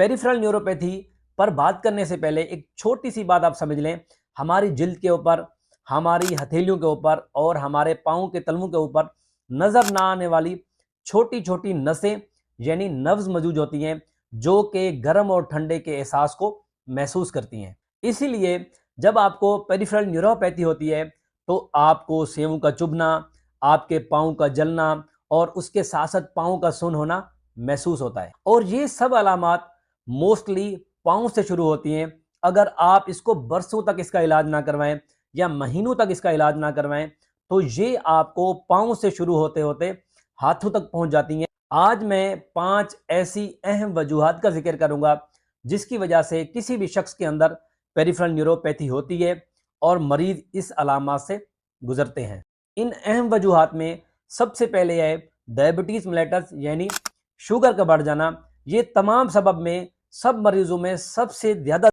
Peripheral neuropathy पर बात करने से पहले एक छोटी सी बात आप समझ लें। हमारी जिल्द के ऊपर, हमारी हथेलियों के ऊपर और हमारे पाँव के तलवों के ऊपर नजर ना आने वाली छोटी छोटी नसें यानी नर्व्स मौजूद होती हैं, जो कि गर्म और ठंडे के एहसास को महसूस करती हैं। इसीलिए जब आपको पेरिफेरल न्यूरोपैथी होती है तो आपको सेवों का चुभना, आपके पाँव का जलना और उसके साथ साथ पाँव का सुन्न होना महसूस होता है। और ये सब अलामात मोस्टली पाँव से शुरू होती हैं। अगर आप इसको बरसों तक इसका इलाज ना करवाएं या महीनों तक इसका इलाज ना करवाएं तो ये आपको पाँव से शुरू होते होते हाथों तक पहुंच जाती हैं। आज मैं 5 ऐसी अहम वजूहात का जिक्र करूंगा जिसकी वजह से किसी भी शख्स के अंदर पेरिफेरल न्यूरोपैथी होती है और मरीज इस अलामात से गुजरते हैं। इन अहम वजूहात में सबसे पहले है डायबिटीज मेलिटस यानी शुगर का बढ़ जाना। ये तमाम सबब में सब मरीजों में सबसे ज्यादा